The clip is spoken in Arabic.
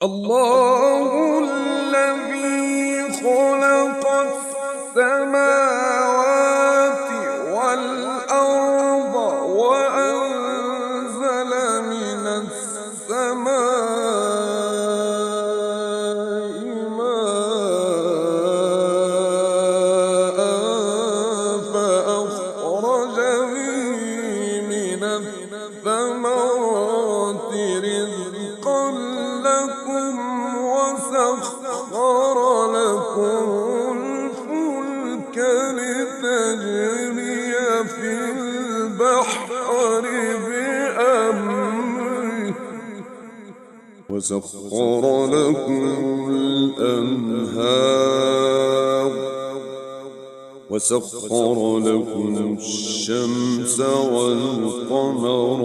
الله الذي خلق السماوات والأرض وأنزل من السماء ماء فأخرج به من الثمرات رزقا لكم وسخر لكم الفلك لتجري في البحر بأمره وسخر لكم الأنهار وسخر لكم الشمس والقمر